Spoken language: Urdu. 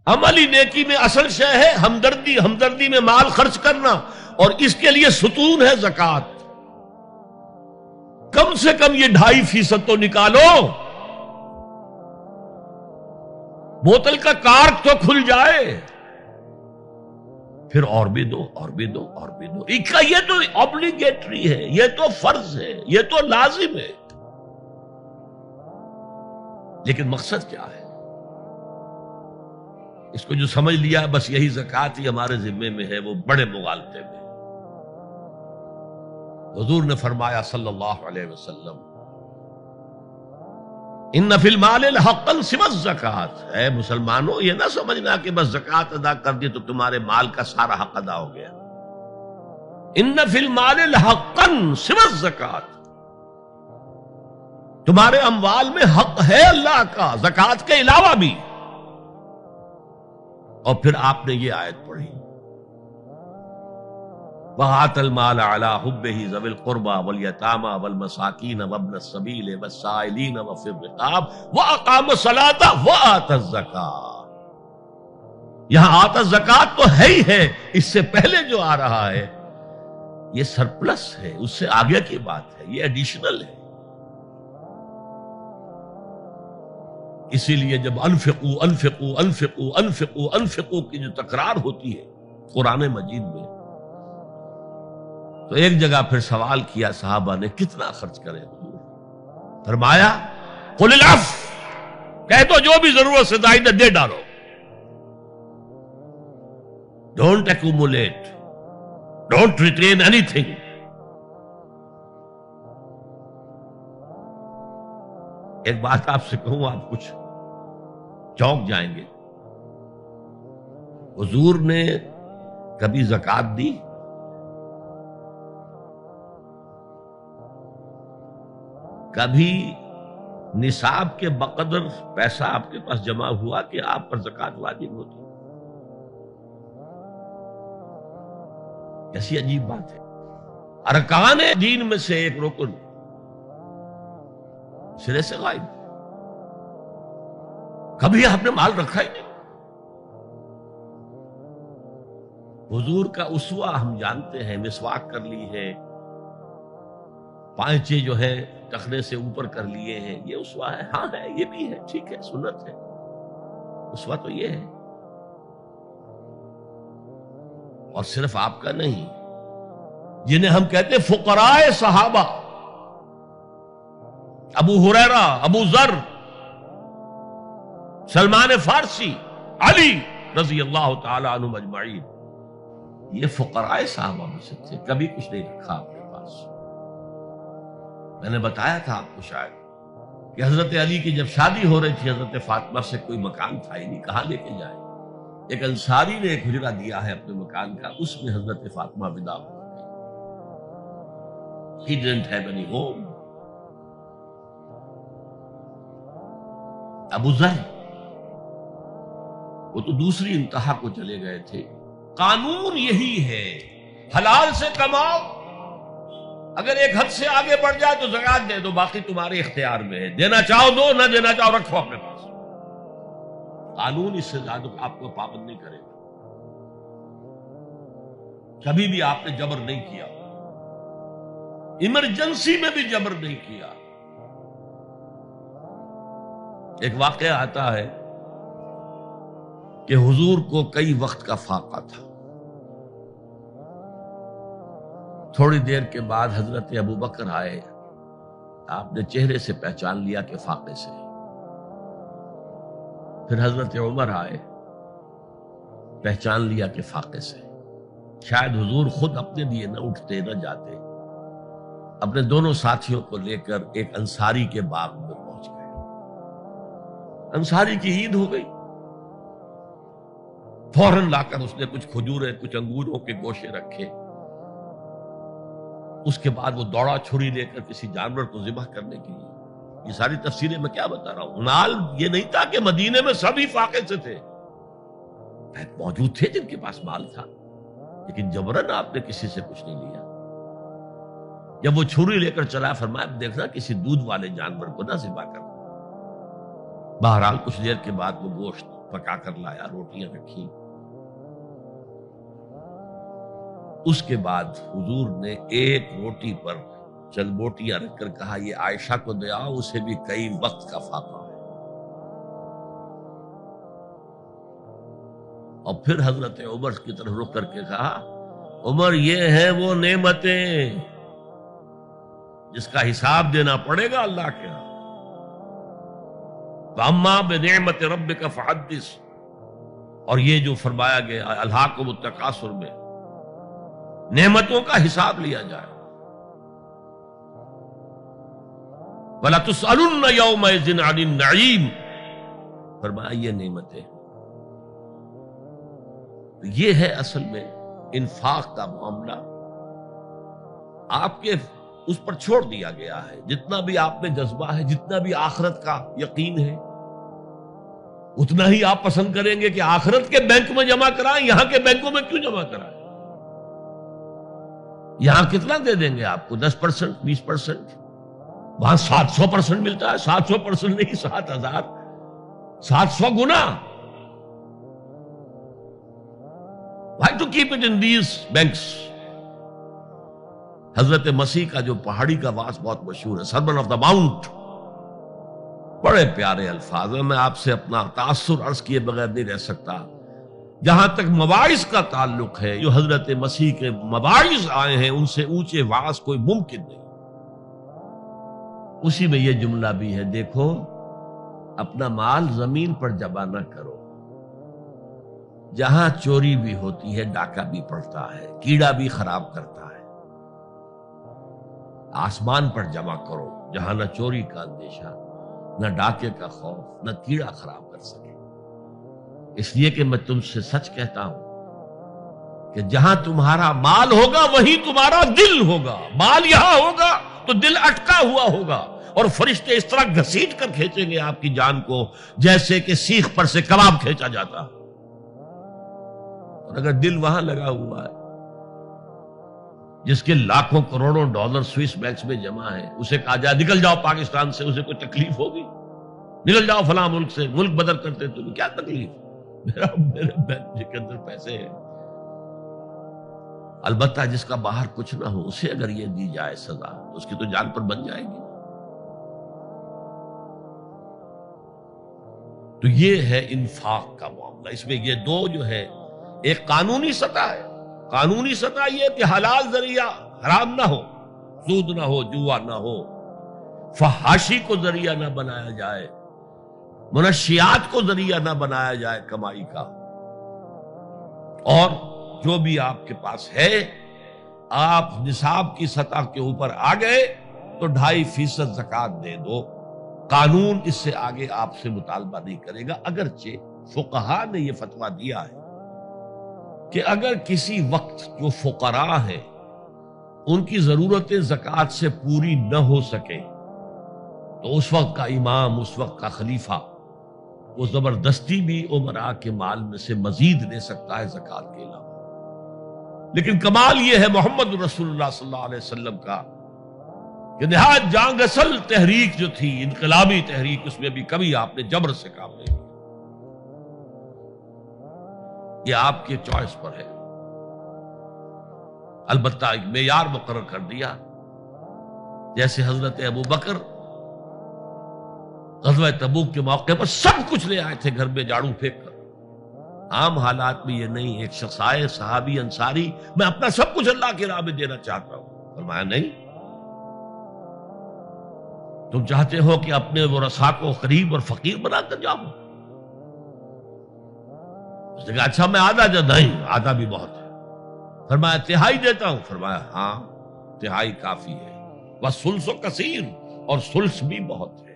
عملی نیکی میں اصل شے ہے ہمدردی میں مال خرچ کرنا، اور اس کے لیے ستون ہے زکوٰۃ۔ کم سے کم یہ 2.5% تو نکالو، بوتل کا کارک تو کھل جائے، پھر اور بھی دو اور بھی دو اور بھی دو۔ یہ تو obligatory ہے، یہ تو فرض ہے، یہ تو لازم ہے۔ لیکن مقصد کیا ہے؟ اس کو جو سمجھ لیا بس یہی زکوٰۃ ہی ہمارے ذمے میں ہے، وہ بڑے مغالطے میں۔ حضور نے فرمایا صلی اللہ علیہ وسلم، ان فی المال حقا سوى الزکوٰۃ، اے مسلمانوں یہ نہ سمجھنا کہ بس زکوٰۃ ادا کر دی تو تمہارے مال کا سارا حق ادا ہو گیا۔ ان فی المال حقا سوى الزکوٰۃ، تمہارے اموال میں حق ہے اللہ کا زکوٰۃ کے علاوہ بھی۔ اور پھر آپ نے یہ آیت پڑھی، وَآتَ الْمَالَ عَلَىٰ حُبِّهِ ذَوِي الْقُرْبَىٰ وَالْيَتَامَىٰ وَالْمَسَاكِينَ وَابْنَ السَّبِيلِ وَالسَّائِلِينَ وَفِي الرِّقَابِ وَأَقَامَ الصَّلَاةَ وَآتَ الزَّكَاةَ۔ یہاں آتَ الزَّكَاةَ تو ہے ہی ہے، اس سے پہلے جو آ رہا ہے یہ سرپلس ہے، اس سے آگے کی بات ہے، یہ ایڈیشنل ہے۔ اسی لیے جب انفقوا انفقوا انفقوا انفقوا انفقوا کی جو تکرار ہوتی ہے قرآن مجید میں، تو ایک جگہ پھر سوال کیا صحابہ نے، کتنا خرچ کریں حضور؟ فرمایا قل العفو، کہہ دو جو بھی ضرورت سے زائد دے ڈالو، don't accumulate, don't retain any thing. ایک بات آپ سے کہوں، آپ کچھ چونک جائیں گے، حضور نے کبھی زکوٰۃ دی؟ کبھی نصاب کے بقدر پیسہ آپ کے پاس جمع ہوا کہ آپ پر زکوٰۃ واجب ہوتی؟ کیسی عجیب بات ہے۔ ارکان دین میں سے ایک رکن سرے سے غائب، کبھی آپ نے مال رکھا ہی نہیں۔ حضور کا اسوہ ہم جانتے ہیں، مسواک کر لی ہے، پائچے جو ہے ٹخنے سے اوپر کر لیے ہیں، یہ اسوہ ہے؟ ہاں ہے، یہ بھی ہے، ٹھیک ہے، سنت ہے، اسوہ تو یہ ہے۔ اور صرف آپ کا نہیں، جنہیں ہم کہتے ہیں فقراء صحابہ، ابو ہریرہ، ابو ذر، سلمان فارسی، علی رضی اللہ تعالی عنہم اجمعین، یہ فقراء صحابہ میں سے تھے، کبھی کچھ نہیں رکھا اپنے پاس۔ میں نے بتایا تھا آپ کو شاید کہ حضرت علی کی جب شادی ہو رہی تھی حضرت فاطمہ سے، کوئی مکان تھا ہی نہیں، کہاں لے کے جائے؟ ایک انصاری نے ایک حجرہ دیا ہے اپنے مکان کا، اس میں حضرت فاطمہ ودا ہو گئی۔ He didn't have any home۔ ابو ذر وہ تو دوسری انتہا کو چلے گئے تھے۔ قانون یہی ہے، حلال سے کماؤ، اگر ایک حد سے آگے بڑھ جائے تو زکوٰۃ دے دو، باقی تمہارے اختیار میں ہے، دینا چاہو دو، نہ دینا چاہو رکھو اپنے پاس۔ قانون اس سے زیادہ آپ کو پابند نہیں کرے گا۔ کبھی بھی آپ نے جبر نہیں کیا، ایمرجنسی میں بھی جبر نہیں کیا۔ ایک واقعہ آتا ہے کہ حضور کو کئی وقت کا فاقہ تھا، تھوڑی دیر کے بعد حضرت ابو بکر آئے، آپ نے چہرے سے پہچان لیا کہ فاقے سے۔ پھر حضرت عمر آئے، پہچان لیا کہ فاقے سے۔ شاید حضور خود اپنے لیے نہ اٹھتے نہ جاتے، اپنے دونوں ساتھیوں کو لے کر ایک انصاری کے باغ میں پہنچ گئے۔ انصاری کی عید ہو گئی، فوراً لا کر اس نے کچھ کھجوریں، کچھ انگوروں کے گوشے رکھے۔ اس کے بعد وہ دوڑا چھری لے کر کسی جانور کو ذبح کرنے کے لیے۔ یہ ساری تفسیریں میں کیا بتا رہا ہوں، مال یہ نہیں تھا کہ مدینے میں سبھی فاقے سے تھے، موجود تھے جن کے پاس مال تھا، لیکن جبرن آپ نے کسی سے کچھ نہیں لیا۔ جب وہ چھری لے کر چلا، فرمایا دیکھنا کسی دودھ والے جانور کو نہ ذبح کرنا۔ بہرحال کچھ دیر کے بعد وہ گوشت پکا کر لایا، روٹیاں رکھی۔ اس کے بعد حضور نے ایک روٹی پر چند بوٹیاں رکھ کر کہا یہ عائشہ کو دے آؤ، اسے بھی کئی وقت کا فاقہ ہے۔ اور پھر حضرت عمر کی طرف رخ کر کے کہا عمر یہ ہیں وہ نعمتیں جس کا حساب دینا پڑے گا اللہ کے ہاں۔ وَأَمَّا بِنِعْمَةِ رَبِّكَ فَحَدِّثْ، اور یہ جو فرمایا گیا الہاکم التکاثر میں نعمتوں کا حساب لیا جائے۔ وَلَتُسْأَلُنَّ يَوْمَئِذٍ عَنِ النَّعِيمِ، فرمایا یہ نعمتیں، یہ ہے اصل میں انفاق کا معاملہ۔ آپ کے اس پر چھوڑ دیا گیا ہے، جتنا بھی آپ میں جذبہ ہے، جتنا بھی آخرت کا یقین ہے، اتنا ہی آپ پسند کریں گے کہ آخرت کے بینک میں جمع کرائیں، یہاں کے بینکوں میں کیوں جمع کرائیں؟ یہاں کتنا دے دیں گے آپ کو؟ 10%، 20%، وہاں 700% ملتا ہے۔ 700% نہیں، 7,000، 700 گنا۔ Why to keep it in these banks؟ حضرت مسیح کا جو پہاڑی کا واس بہت مشہور ہے، سرمن آف دا ماؤنٹ، بڑے پیارے الفاظ ہیں، میں آپ سے اپنا تاثر عرض کیے بغیر نہیں رہ سکتا۔ جہاں تک مواعظ کا تعلق ہے، جو حضرت مسیح کے مواعظ آئے ہیں، ان سے اونچے واعظ کوئی ممکن نہیں۔ اسی میں یہ جملہ بھی ہے، دیکھو اپنا مال زمین پر جمع نہ کرو، جہاں چوری بھی ہوتی ہے ڈاکہ بھی پڑتا ہے، کیڑا بھی خراب کرتا ہے۔ آسمان پر جمع کرو، جہاں نہ چوری کا اندیشہ، نہ ڈاکے کا خوف، نہ کیڑا خراب کر سکے۔ اس لیے کہ میں تم سے سچ کہتا ہوں کہ جہاں تمہارا مال ہوگا وہیں تمہارا دل ہوگا۔ مال یہاں ہوگا تو دل اٹکا ہوا ہوگا، اور فرشتے اس طرح گھسیٹ کر کھینچیں گے آپ کی جان کو جیسے کہ سیخ پر سے کباب کھینچا جاتا۔ اور اگر دل وہاں لگا ہوا ہے جس کے لاکھوں کروڑوں ڈالر سوئس بینکس میں جمع ہے، اسے کہا جائے نکل جاؤ پاکستان سے، اسے کوئی تکلیف ہوگی؟ نکل جاؤ فلاں ملک سے، ملک بدل کرتے تمہیں کیا تکلیف؟ میرے بینک کے اندر پیسے ہیں۔ البتہ جس کا باہر کچھ نہ ہو، اسے اگر یہ دی جائے سزا تو اس کی تو جان پر بن جائے گی۔ تو یہ ہے انفاق کا معاملہ۔ اس میں یہ دو جو ہے، ایک قانونی سطح ہے، قانونی سطح یہ کہ حلال ذریعہ حرام نہ ہو، سود نہ ہو، جوا نہ ہو، فحاشی کو ذریعہ نہ بنایا جائے، منشیات کو ذریعہ نہ بنایا جائے کمائی کا۔ اور جو بھی آپ کے پاس ہے، آپ نصاب کی سطح کے اوپر آ گئے تو 2.5% زکوٰۃ دے دو۔ قانون اس سے آگے آپ سے مطالبہ نہیں کرے گا، اگرچہ فقہاء نے یہ فتویٰ دیا ہے کہ اگر کسی وقت جو فقراء ہیں ان کی ضرورتیں زکوٰۃ سے پوری نہ ہو سکے تو اس وقت کا امام، اس وقت کا خلیفہ، وہ زبردستی بھی امراء کے مال میں سے مزید لے سکتا ہے زکوٰۃ کے علاوہ۔ لیکن کمال یہ ہے محمد رسول اللہ صلی اللہ علیہ وسلم کا کہ نہایت جان اصل تحریک جو تھی، انقلابی تحریک، اس میں بھی کبھی آپ نے جبر سے کام نہیں لیا۔ یہ آپ کے چوائس پر ہے، البتہ ایک معیار مقرر کر دیا، جیسے حضرت ابو بکر غزوہ تبوک کے موقع پر سب کچھ لے آئے تھے گھر میں جھاڑو پھینک کر۔ عام حالات میں یہ نہیں، ایک شخص آئے صحابی انصاری، میں اپنا سب کچھ اللہ کی راہ میں دینا چاہتا ہوں، فرمایا نہیں، تم چاہتے ہو کہ اپنے ورثاء کو غریب اور فقیر بنا کر جاؤ؟ اس نے کہا اچھا میں آدھا دے، نہیں آدھا بھی بہت ہے۔ فرمایا تہائی دیتا ہوں؟ فرمایا ہاں تہائی کافی ہے، وَالثُلُثُ کثیر، اور ثلث بھی بہت ہے۔